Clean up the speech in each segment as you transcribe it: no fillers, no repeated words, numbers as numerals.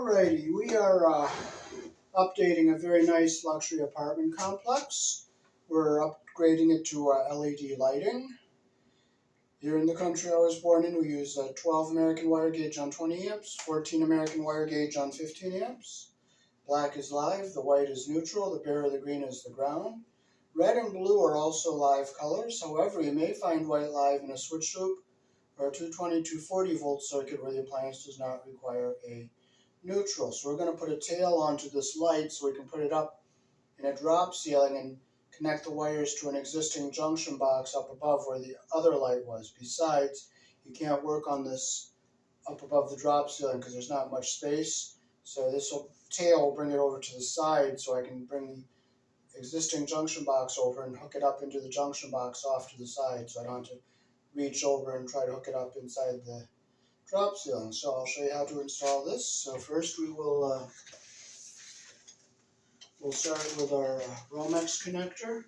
Alrighty, we are updating a very nice luxury apartment complex. We're upgrading it to LED lighting. Here in the country I was born in, we use 12 American wire gauge on 20 amps, 14 American wire gauge on 15 amps. Black is live, the white is neutral, the bare or the green is the ground. Red and blue are also live colors. However, you may find white live in a switch loop or a 220, 240 volt circuit where the appliance does not require a neutral. So we're going to put a tail onto this light so we can put it up in a drop ceiling and connect the wires to an existing junction box up above where the other light was. Besides, you can't work on this up above the drop ceiling because there's not much space. So this tail will bring it over to the side so I can bring the existing junction box over and hook it up into the junction box off to the side so I don't have to reach over and try to hook it up inside the drop ceiling. So I'll show you how to install this. So first we will we'll start with our Romex connector.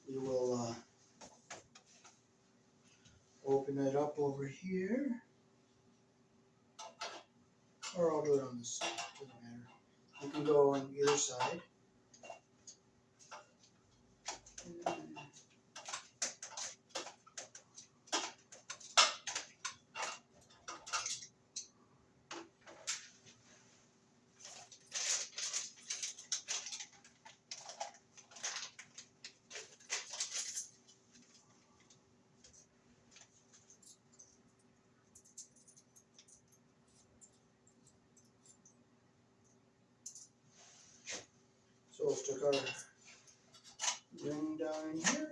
We will open it up over here, or I'll do it on this side, doesn't matter. You can go on either side. So we'll stick our ring down in here.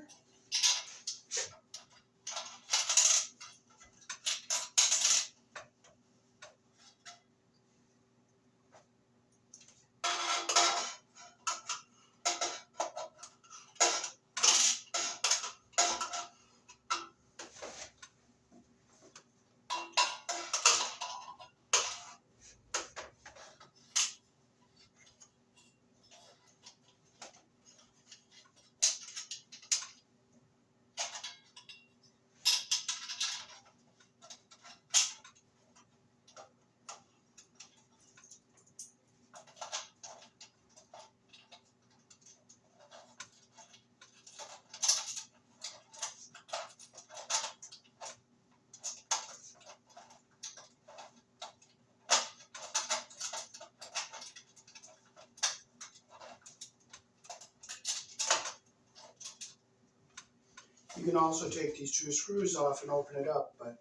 You can also take these two screws off and open it up, but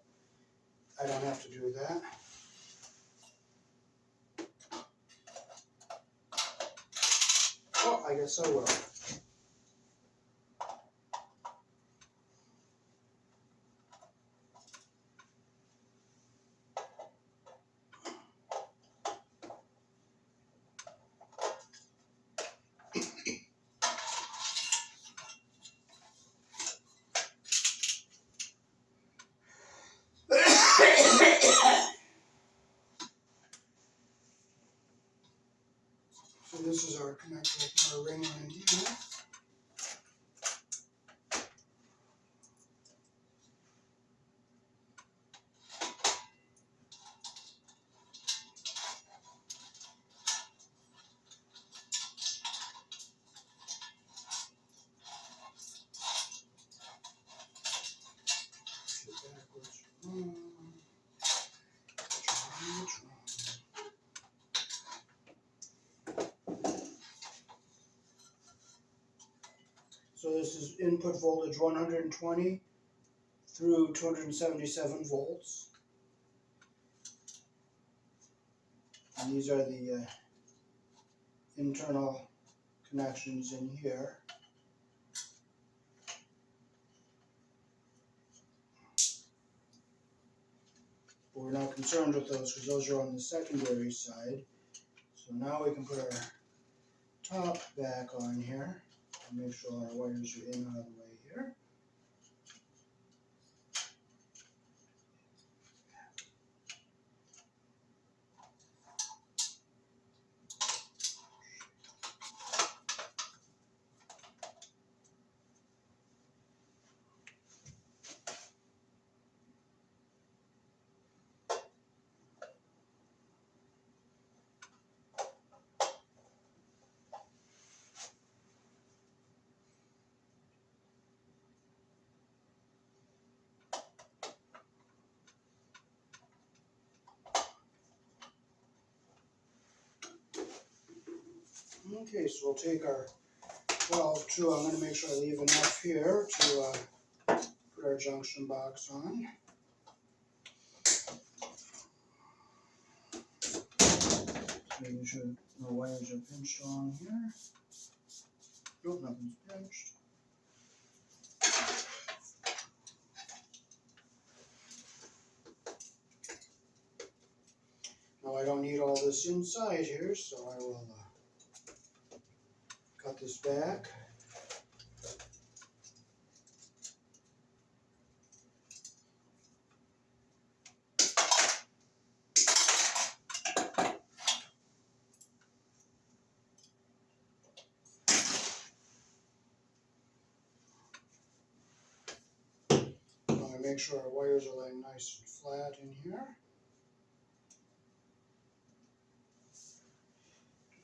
I don't have to do that. Oh, I guess I will. So this is our connector, our ring on here. So this is input voltage 120 through 277 volts. And these are the internal connections in here. But we're not concerned with those because those are on the secondary side. So now we can put our top back on here and make sure our wires are in out of the way here. Okay, so we'll take our 12 too. I'm going to make sure I leave enough here to put our junction box on. Making sure no wires are pinched on here. Nope, nothing's pinched. Now I don't need all this inside here, so I will cut this back. I want to make sure our wires are laying nice and flat in here.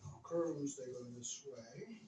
No curves, they go this way.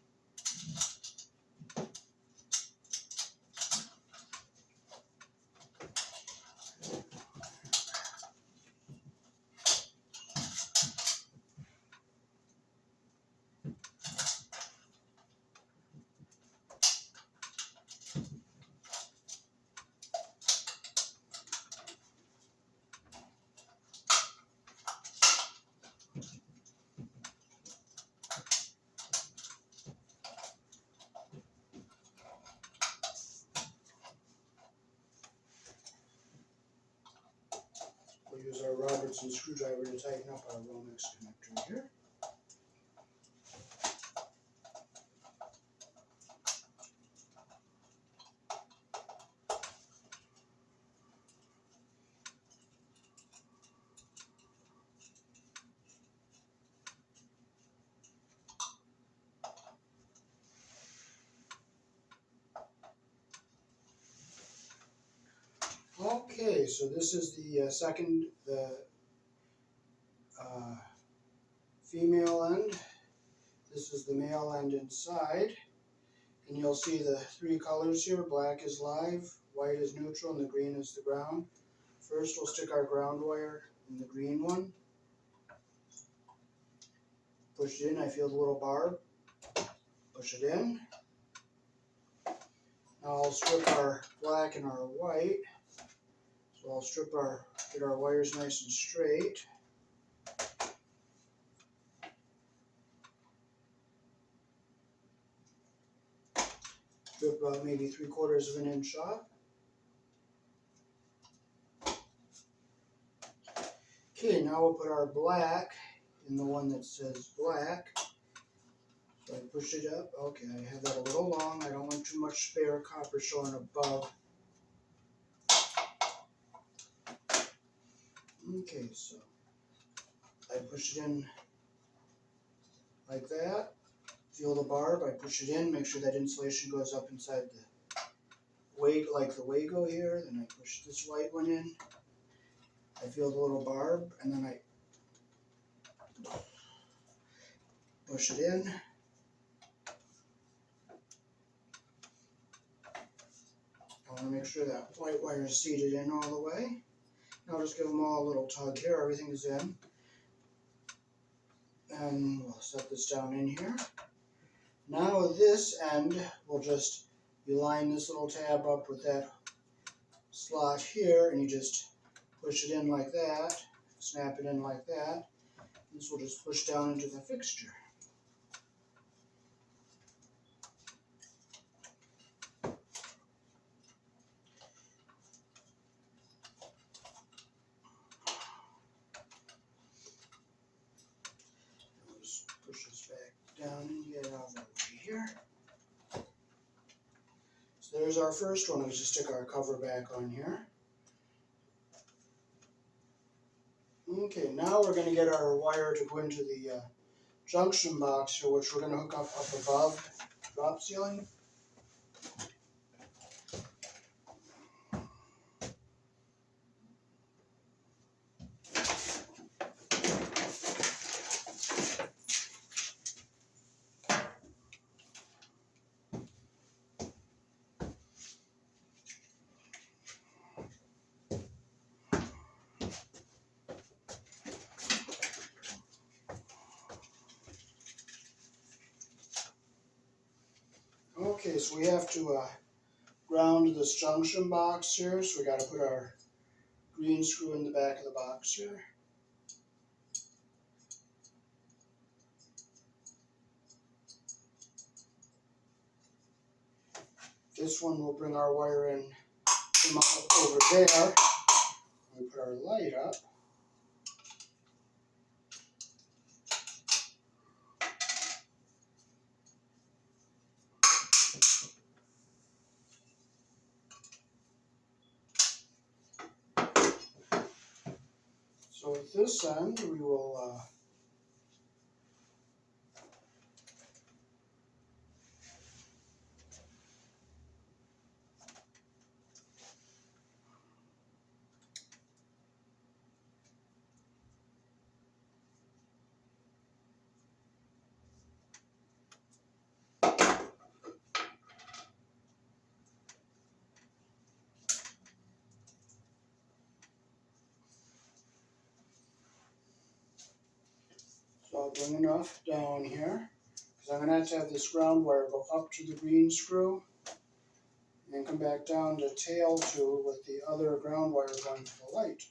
We'll use our Robertson screwdriver to tighten up our Romex connector here. Okay, so this is the female end. This is the male end inside. And you'll see the three colors here. Black is live, white is neutral, and the green is the ground. First we'll stick our ground wire in the green one. Push it in, I feel the little barb. Push it in. Now I'll strip our black and our white. So I'll get our wires nice and straight. Strip about maybe 3/4 of an inch off. Okay, now we'll put our black in the one that says black. So I push it up. Okay, I have that a little long. I don't want too much spare copper showing above. Okay, so I push it in like that. Feel the barb, I push it in, make sure that insulation goes up inside the weight, like the Wago here. Then I push this white one in. I feel the little barb, and then I push it in. I want to make sure that white wire is seated in all the way. Now I'll just give them all a little tug here, everything is in. And we'll set this down in here. Now this end, you line this little tab up with that slot here, and you just push it in like that, snap it in like that. This will just push down into the fixture. Just push this back down and get it out of the way here. So there's our first one. Let's just stick our cover back on here. Okay, now we're going to get our wire to go into the junction box here, which we're going to hook up above drop ceiling. Okay, so we have to ground this junction box here, so we got to put our green screw in the back of the box here. This one will bring our wire in from over there. We put our light up. So at this end, we will so I'll bring enough down here, because I'm going to have this ground wire go up to the green screw, and then come back down to tail to with the other ground wire going to the light,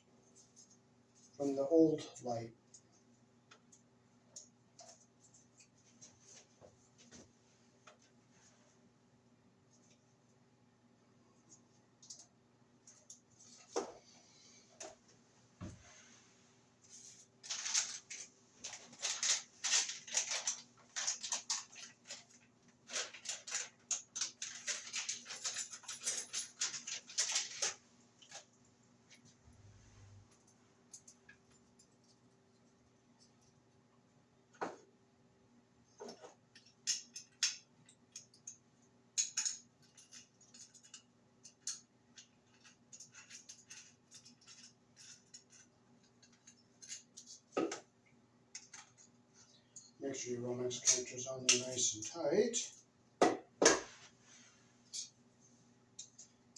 from the old light. Make sure your Romex connector's on there nice and tight.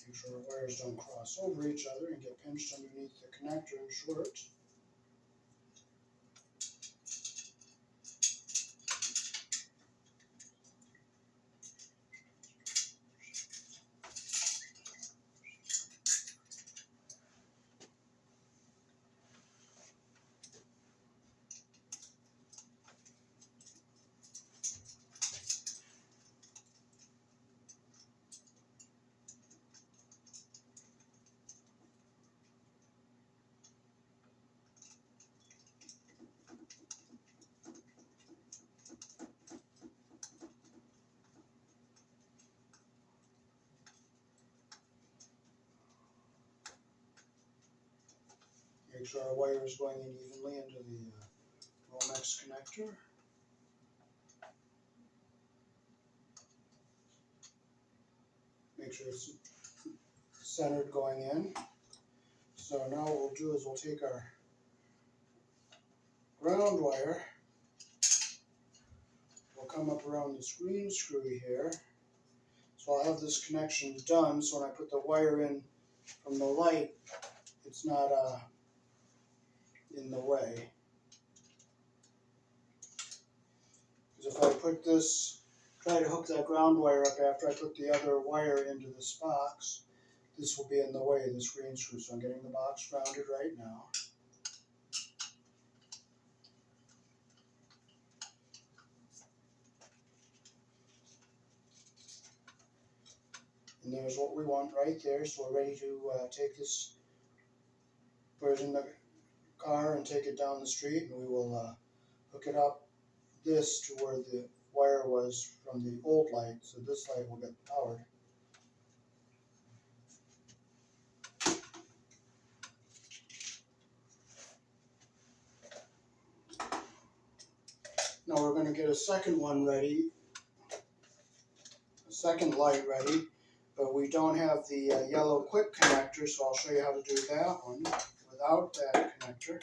Make sure our wires don't cross over each other and get pinched underneath the connector and short. Make sure our wire is going in evenly into the Romex connector. Make sure it's centered going in. So now what we'll do is we'll take our ground wire, we'll come up around this green screw here. So I'll have this connection done, so when I put the wire in from the light, it's not in the way. Because if I put this, try to hook that ground wire up after I put the other wire into this box, this will be in the way of this green screw. So I'm getting the box grounded right now. And there's what we want right there. So we're ready to take this, put it in the car and take it down the street, and we will hook it up this to where the wire was from the old light, so this light will get powered. Now we're going to get a second one ready, a second light ready, but we don't have the yellow quick connector, so I'll show you how to do that one without that connector.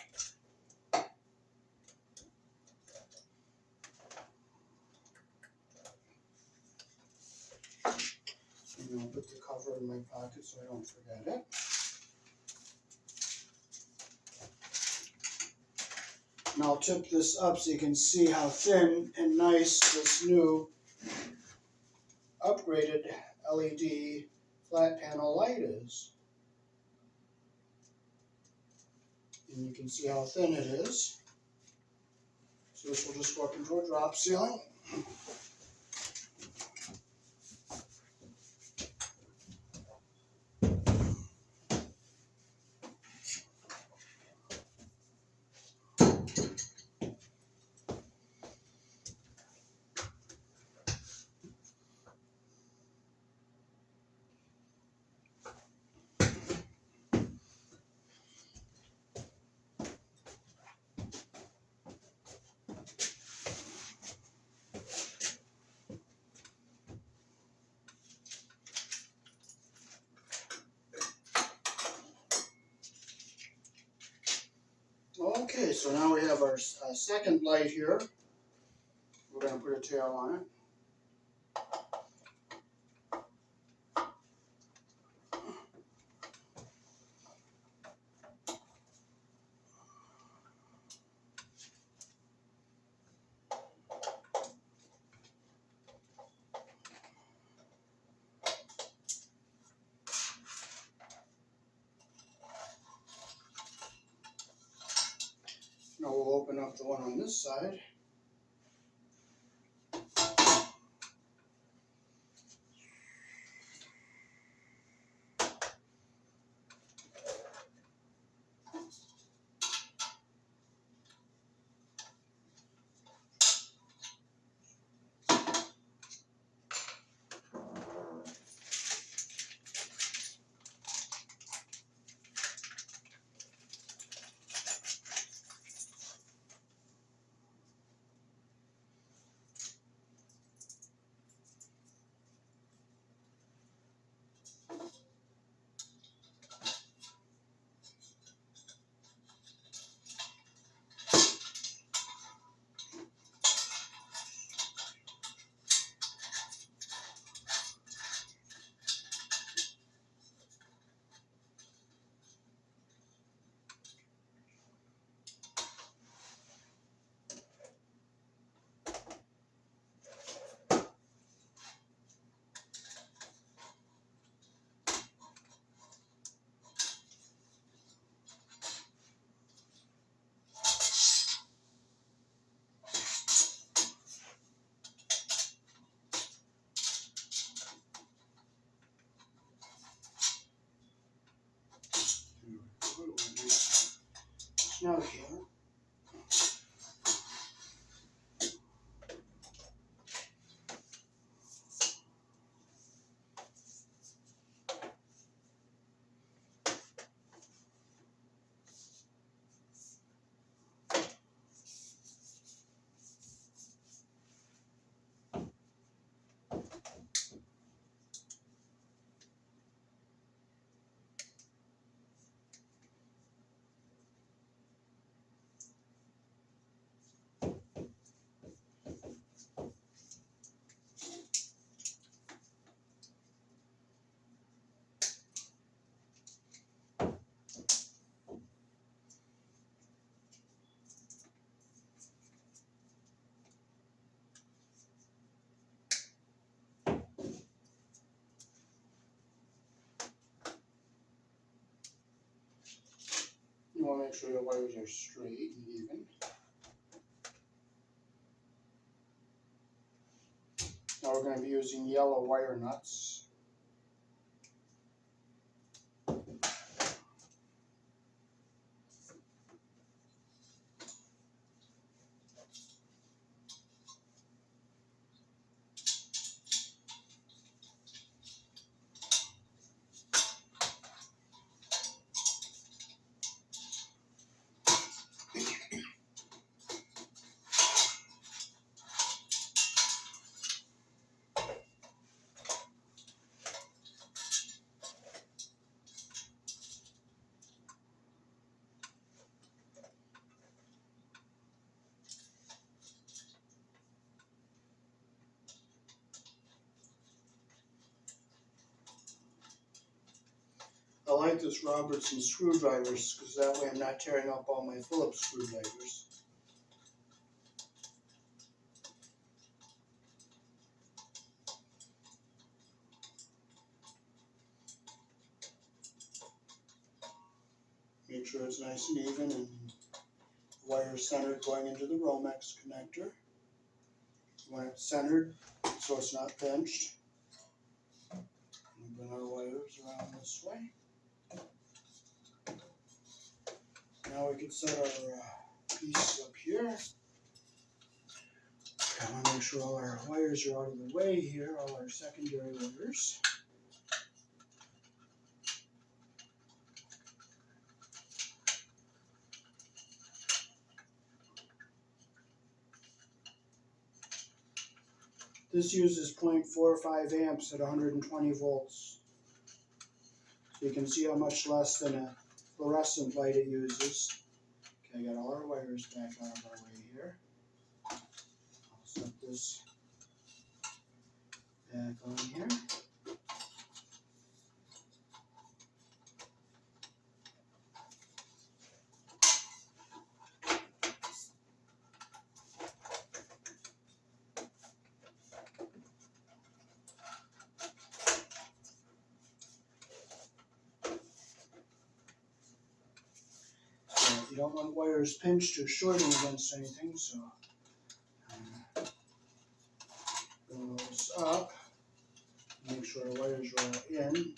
And I'll put the cover in my pocket so I don't forget it. And I'll tip this up so you can see how thin and nice this new upgraded LED flat panel light is. And you can see how thin it is. So this will just go up into a drop ceiling. Okay, so now we have our second light here. We're going to put a tail on it. Now we'll open up the one on this side. Now here. You want to make sure your wires are straight and even. Now we're going to be using yellow wire nuts. I like this Robertson screwdrivers because that way I'm not tearing up all my Phillips screwdrivers. sure it's nice and even and wire centered going into the Romex connector. You want it centered so it's not pinched. And bring our wires around this way. Now we can set our piece up here. I want to make sure all our wires are out of the way here, all our secondary wires. This uses 0.45 amps at 120 volts. So you can see how much less than a fluorescent light it uses. Okay, I got all our wires back out of our way here. I'll set this back on here. You don't want wires pinched or shorting against anything, so bring those up. Make sure our wires are all in.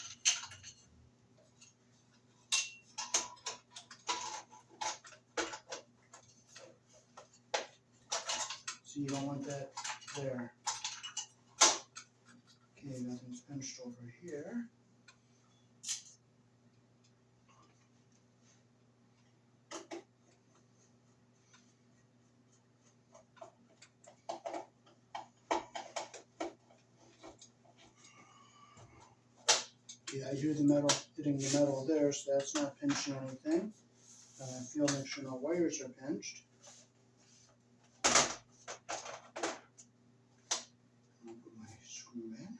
So you don't want that there. Okay, nothing's pinched over here. Yeah, I hear the metal hitting the metal there, so that's not pinching anything. Make sure no wires are pinched. I'll put my screw in.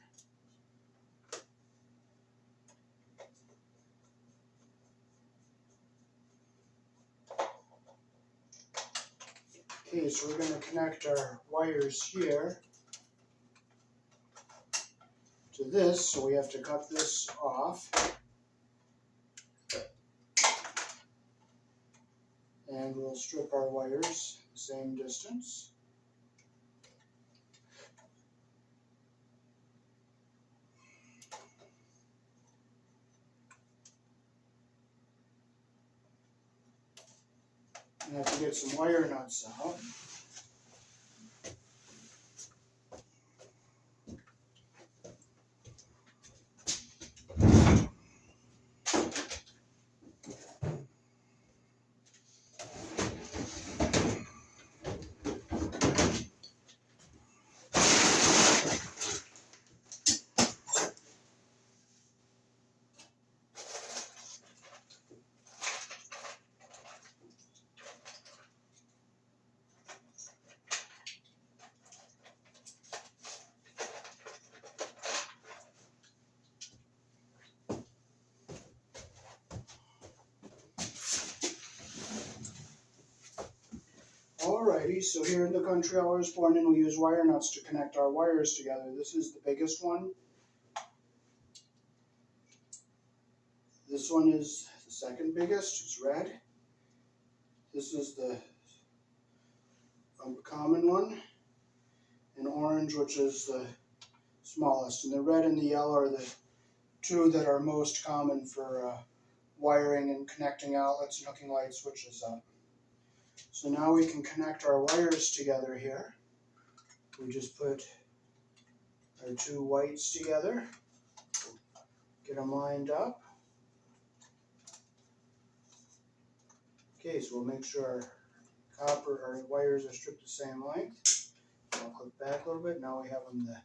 Okay, so we're going to connect our wires here to this, so we have to cut this off. And we'll strip our wires the same distance. I have to get some wire nuts out. Alrighty, so here in the country I was born in, we use wire nuts to connect our wires together. This is the biggest one. This one is the second biggest, it's red. This is the common one, and orange, which is the smallest. And the red and the yellow are the two that are most common for wiring and connecting outlets and hooking light switches up. So now we can connect our wires together here. We just put our two whites together, get them lined up. Okay, so we'll make sure our wires are stripped the same length. I'll click back a little bit. Now we have them the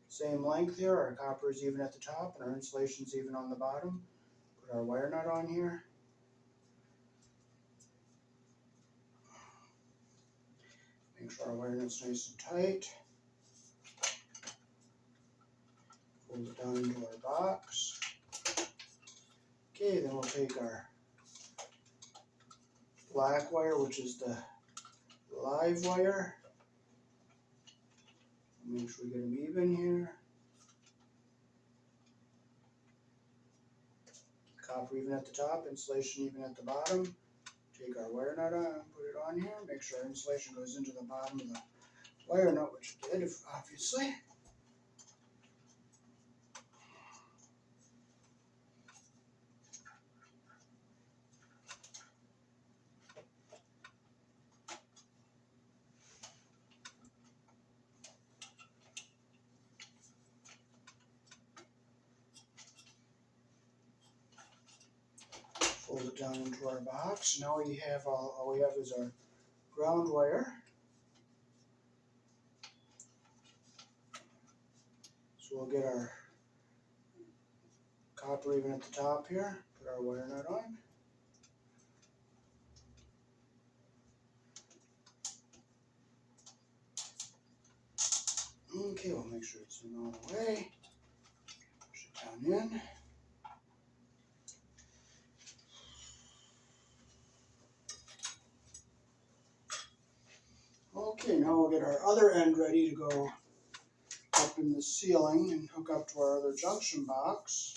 same length here. Our copper is even at the top and our insulation is even on the bottom. Put our wire nut on here. Make sure our wire nut's nice and tight. Fold it down into our box. Okay, then we'll take our black wire, which is the live wire. Make sure we get them even here. Copper even at the top, insulation even at the bottom. Take our wire nut on, put it on here, make sure our insulation goes into the bottom of the wire nut, which it did, obviously. Fold it down into our box. Now we have all we have is our ground wire. So we'll get our copper even at the top here, put our wire nut on. Okay, we'll make sure it's in all the way. Push it down in. Okay, now we'll get our other end ready to go up in the ceiling and hook up to our other junction box.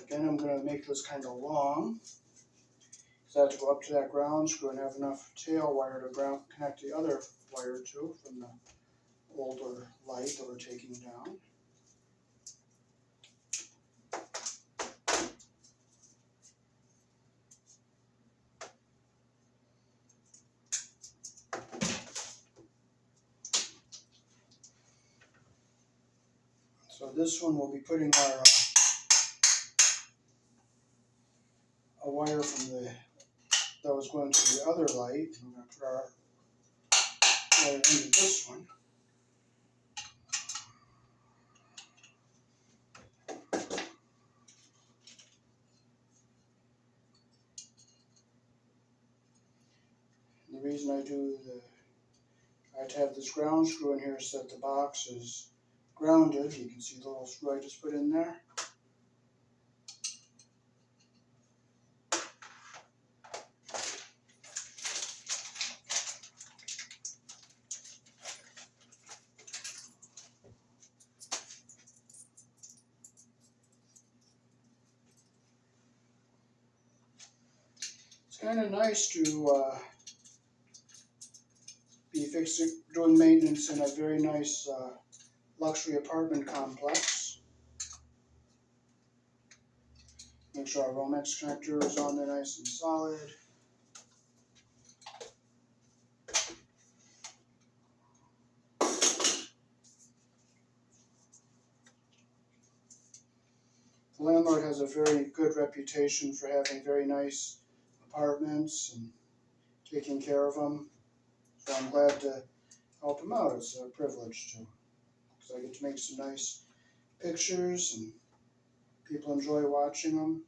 Again, I'm going to make this kind of long, because I have to go up to that ground screw and have enough tail wire to connect the other wire to from the older light that we're taking down. So this one we'll be putting our a wire from that was going to the other light. I'm going to put our wire into this one. And the reason I have to have this ground screw in here so that the box is grounded. You can see the little screw I just put in there. It's kind of nice to be doing maintenance in a very nice luxury apartment complex. Make sure our Romex connector is on there nice and solid. The landlord has a very good reputation for having very nice apartments and taking care of them. So I'm glad to help him out. It's a privilege to, because I get to make some nice pictures and people enjoy watching them.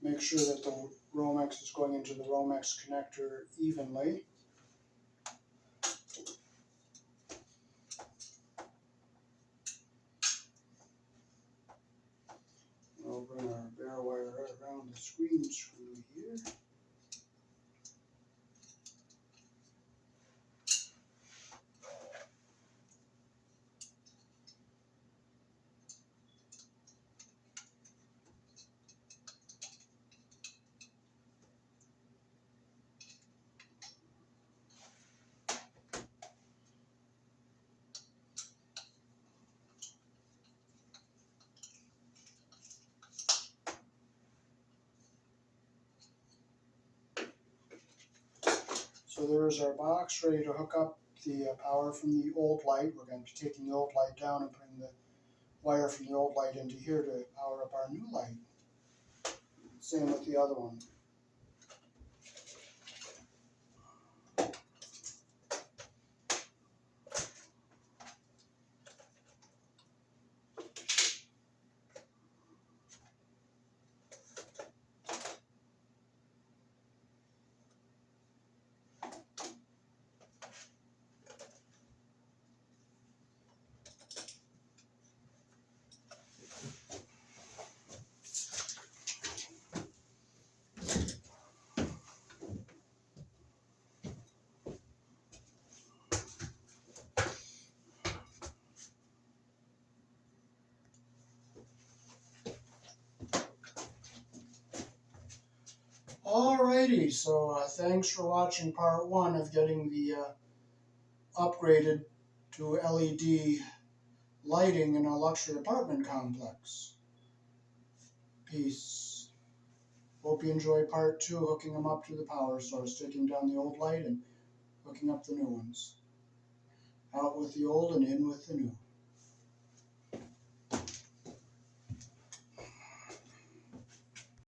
Make sure that the Romex is going into the Romex connector evenly. We'll bring our bare wire around the screen screw here. So there is our box ready to hook up the power from the old light. We're going to be taking the old light down and putting the wire from the old light into here to power up our new light. Same with the other one. Alrighty, so thanks for watching part 1 of getting the upgraded to LED lighting in a luxury apartment complex. Peace. Hope you enjoy part 2, hooking them up to the power source, taking down the old light and hooking up the new ones. Out with the old and in with the new.